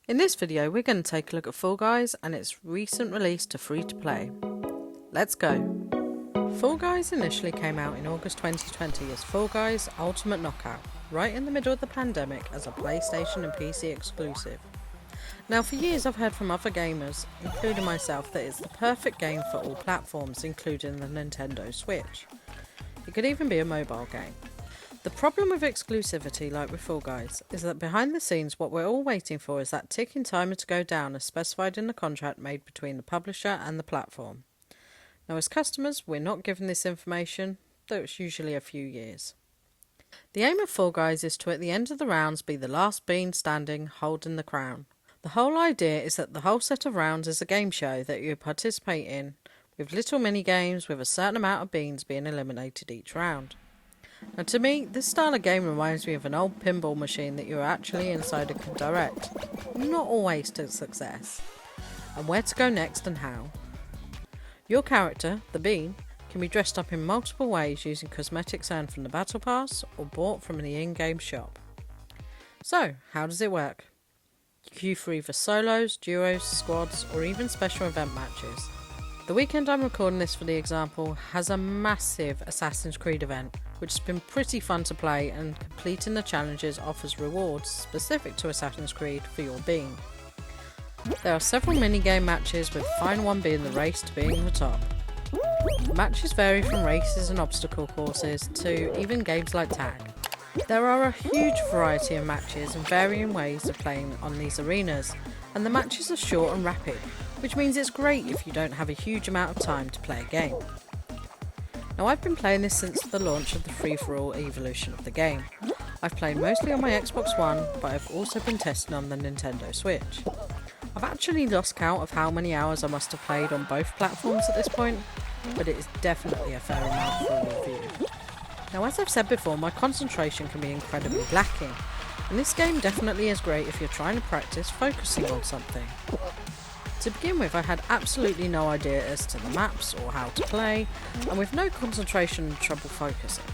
In this video, we're going to take a look at Fall Guys and its recent release to free-to-play. Let's go! Fall Guys initially came out in August 2020 as Fall Guys Ultimate Knockout, right in the middle of the pandemic as a PlayStation and PC exclusive. Now for years I've heard from other gamers, including myself, that it's the perfect game for all platforms, including the Nintendo Switch. It could even be a mobile game. The problem with exclusivity, like with Fall Guys, is that behind the scenes what we're all waiting for is that ticking timer to go down as specified in the contract made between the publisher and the platform. Now as customers, we're not given this information, though it's usually a few years. The aim of Fall Guys is to at the end of the rounds be the last bean standing holding the crown. The whole idea is that the whole set of rounds is a game show that you participate in, with little mini games with a certain amount of beans being eliminated each round. Now to me, this style of game reminds me of an old pinball machine that you're actually inside and can direct, not always to success, and where to go next and how. Your character, the bean, can be dressed up in multiple ways using cosmetics earned from the battle pass or bought from the in-game shop. So, how does it work? You queue for either solos, duos, squads, or even special event matches. The weekend I'm recording this for the example has a massive Assassin's Creed event, which has been pretty fun to play, and completing the challenges offers rewards specific to Assassin's Creed for your bean. There are several mini-game matches, with the final one being the race to being the top. The matches vary from races and obstacle courses to even games like tag. There are a huge variety of matches and varying ways of playing on these arenas, and the matches are short and rapid, which means it's great if you don't have a huge amount of time to play a game. Now I've been playing this since the launch of the free-for-all evolution of the game. I've played mostly on my Xbox One, but I've also been testing on the Nintendo Switch. I've actually lost count of how many hours I must have played on both platforms at this point, but it is definitely a fair amount for a review. Now as I've said before, my concentration can be incredibly lacking, and this game definitely is great if you're trying to practice focusing on something. To begin with, I had absolutely no idea as to the maps or how to play, and with no concentration and trouble focusing.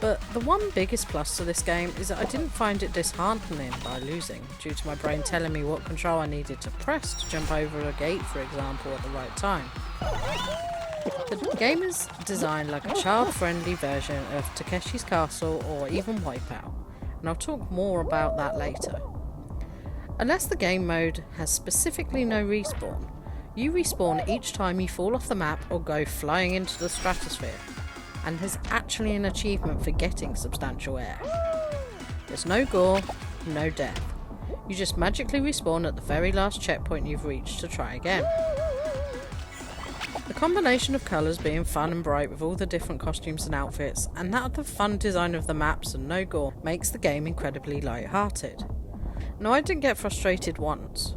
But the one biggest plus to this game is that I didn't find it disheartening by losing, due to my brain telling me what control I needed to press to jump over a gate, for example, at the right time. The game is designed like a child-friendly version of Takeshi's Castle or even Wipeout, and I'll talk more about that later. Unless the game mode has specifically no respawn, you respawn each time you fall off the map or go flying into the stratosphere, and there's actually an achievement for getting substantial air. There's no gore, no death. You just magically respawn at the very last checkpoint you've reached to try again. The combination of colours being fun and bright with all the different costumes and outfits, and that of the fun design of the maps and no gore, makes the game incredibly light-hearted. Now I didn't get frustrated once.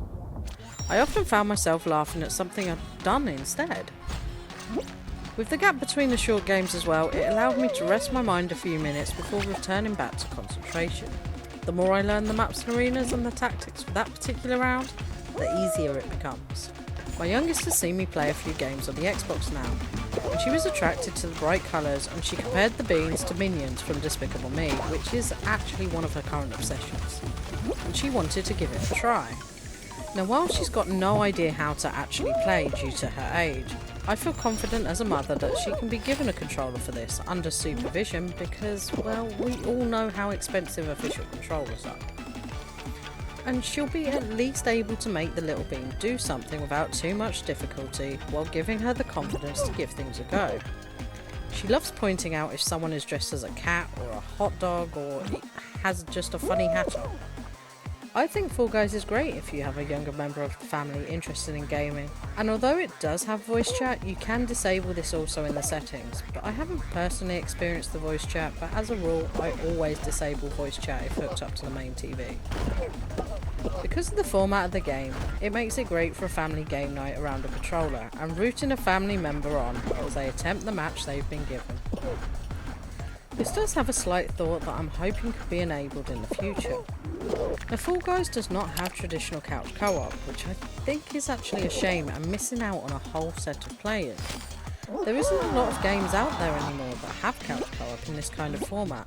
I often found myself laughing at something I'd done instead. With the gap between the short games as well, it allowed me to rest my mind a few minutes before returning back to concentration. The more I learn the maps and arenas and the tactics for that particular round, the easier it becomes. My youngest has seen me play a few games on the Xbox now, and she was attracted to the bright colours, and she compared the beans to minions from Despicable Me, which is actually one of her current obsessions, and she wanted to give it a try. Now while she's got no idea how to actually play due to her age, I feel confident as a mother that she can be given a controller for this under supervision because, well, we all know how expensive official controllers are. And she'll be at least able to make the little bean do something without too much difficulty, while giving her the confidence to give things a go. She loves pointing out if someone is dressed as a cat or a hot dog or has just a funny hat on. I think Fall Guys is great if you have a younger member of the family interested in gaming, and although it does have voice chat, you can disable this also in the settings, but I haven't personally experienced the voice chat, but as a rule I always disable voice chat if hooked up to the main TV. Because of the format of the game, it makes it great for a family game night around a controller and rooting a family member on as they attempt the match they've been given. This does have a slight thought that I'm hoping could be enabled in the future. Now Fall Guys does not have traditional couch co-op, which I think is actually a shame and missing out on a whole set of players. There isn't a lot of games out there anymore that have couch co-op in this kind of format,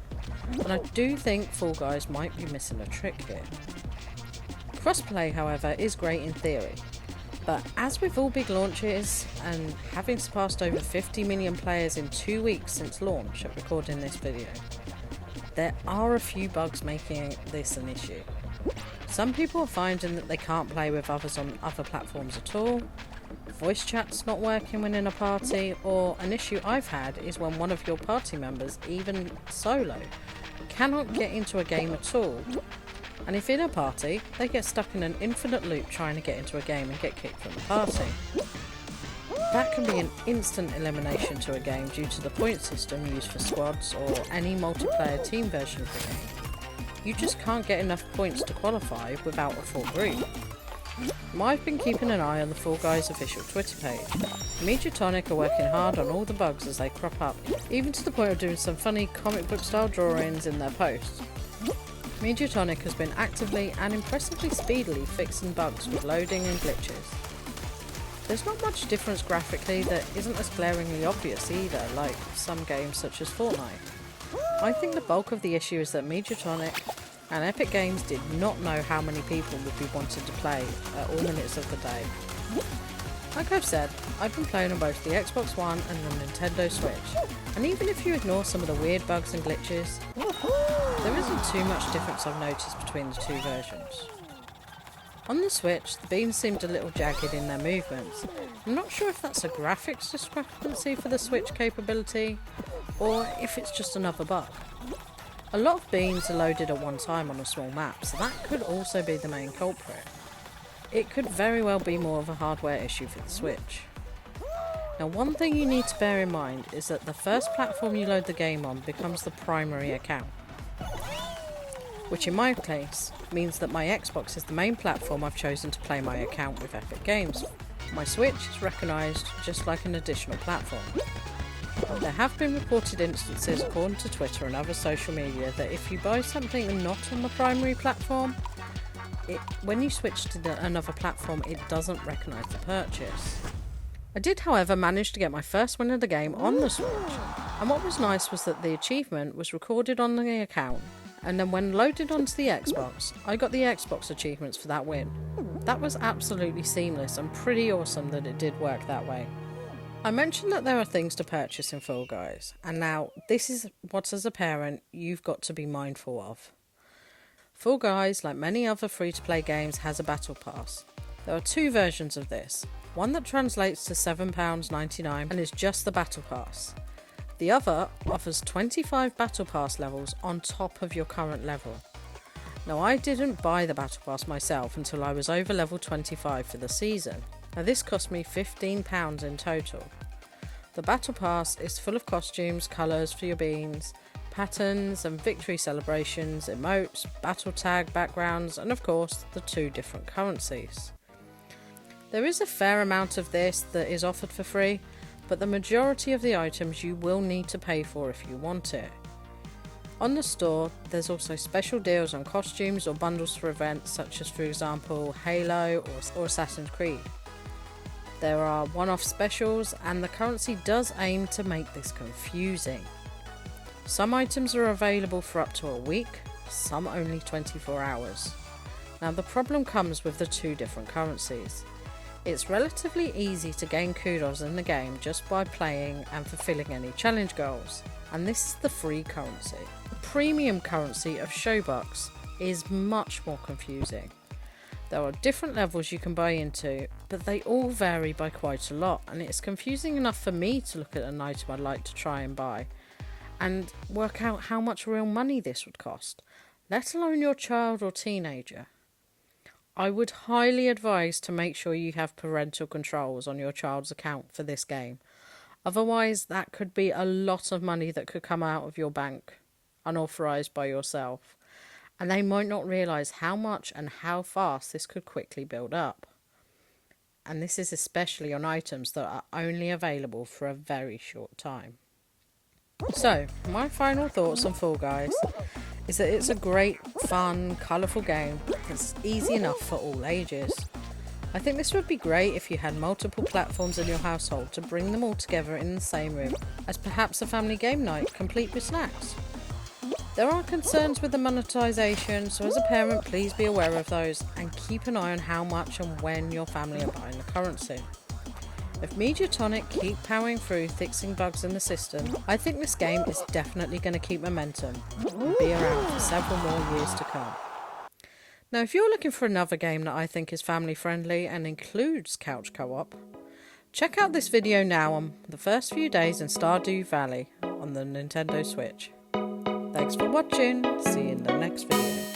and I do think Fall Guys might be missing a trick here. Crossplay, however, is great in theory, but as with all big launches, and having surpassed over 50 million players in 2 weeks since launch at recording this video, there are a few bugs making this an issue. Some people are finding that they can't play with others on other platforms at all, voice chat's not working when in a party, or an issue I've had is when one of your party members, even solo, cannot get into a game at all, and if in a party, they get stuck in an infinite loop trying to get into a game and get kicked from the party. That can be an instant elimination to a game due to the point system used for squads or any multiplayer team version of the game. You just can't get enough points to qualify without a full group. I've been keeping an eye on the Fall Guys official Twitter page. Mediatonic are working hard on all the bugs as they crop up, even to the point of doing some funny comic book style drawings in their posts. Mediatonic has been actively and impressively speedily fixing bugs with loading and glitches. There's not much difference graphically that isn't as glaringly obvious either, like some games such as Fortnite. I think the bulk of the issue is that Mediatonic and Epic Games did not know how many people would be wanting to play at all minutes of the day. Like I've said, I've been playing on both the Xbox One and the Nintendo Switch, and even if you ignore some of the weird bugs and glitches, there isn't too much difference I've noticed between the two versions. On the Switch, the beams seemed a little jagged in their movements. I'm not sure if that's a graphics discrepancy for the Switch capability, or if it's just another bug. A lot of beams are loaded at one time on a small map, so that could also be the main culprit. It could very well be more of a hardware issue for the Switch. Now, one thing you need to bear in mind is that the first platform you load the game on becomes the primary account, which in my case means that my Xbox is the main platform I've chosen to play my account with Epic Games. My Switch is recognised just like an additional platform. There have been reported instances, according to Twitter and other social media, that if you buy something not on the primary platform, when you switch to another platform, it doesn't recognise the purchase. I did, however, manage to get my first win of the game on the Switch, and what was nice was that the achievement was recorded on the account, and then when loaded onto the Xbox, I got the Xbox achievements for that win. That was absolutely seamless and pretty awesome that it did work that way. I mentioned that there are things to purchase in Fall Guys, and now this is what, as a parent, you've got to be mindful of. Fall Guys, like many other free-to-play games, has a battle pass. There are two versions of this, one that translates to £7.99 and is just the battle pass. The other offers 25 battle pass levels on top of your current level. Now, I didn't buy the battle pass myself until I was over level 25 for the season. Now, this cost me £15 in total. The battle pass is full of costumes, colours for your beans, patterns and victory celebrations, emotes, battle tag backgrounds, and of course the two different currencies. There is a fair amount of this that is offered for free, but the majority of the items you will need to pay for if you want it. On the store, there's also special deals on costumes or bundles for events such as, for example, Halo or Assassin's Creed. There are one-off specials, and the currency does aim to make this confusing. Some items are available for up to a week, some only 24 hours. Now, the problem comes with the two different currencies. It's relatively easy to gain kudos in the game just by playing and fulfilling any challenge goals, and this is the free currency. The premium currency of Showbucks is much more confusing. There are different levels you can buy into, but they all vary by quite a lot, and it's confusing enough for me to look at an item I'd like to try and buy and work out how much real money this would cost, let alone your child or teenager. I would highly advise to make sure you have parental controls on your child's account for this game. Otherwise, that could be a lot of money that could come out of your bank, unauthorised by yourself, and they might not realise how much and how fast this could quickly build up. And this is especially on items that are only available for a very short time. So, my final thoughts on Fall Guys is that it's a great, fun, colourful game that's easy enough for all ages. I think this would be great if you had multiple platforms in your household to bring them all together in the same room, as perhaps a family game night complete with snacks. There are concerns with the monetization, so as a parent please be aware of those and keep an eye on how much and when your family are buying the currency. If Mediatonic keep powering through fixing bugs in the system, I think this game is definitely going to keep momentum and be around for several more years to come. Now if you're looking for another game that I think is family friendly and includes couch co-op, check out this video now on the first few days in Stardew Valley on the Nintendo Switch. Thanks for watching, see you in the next video.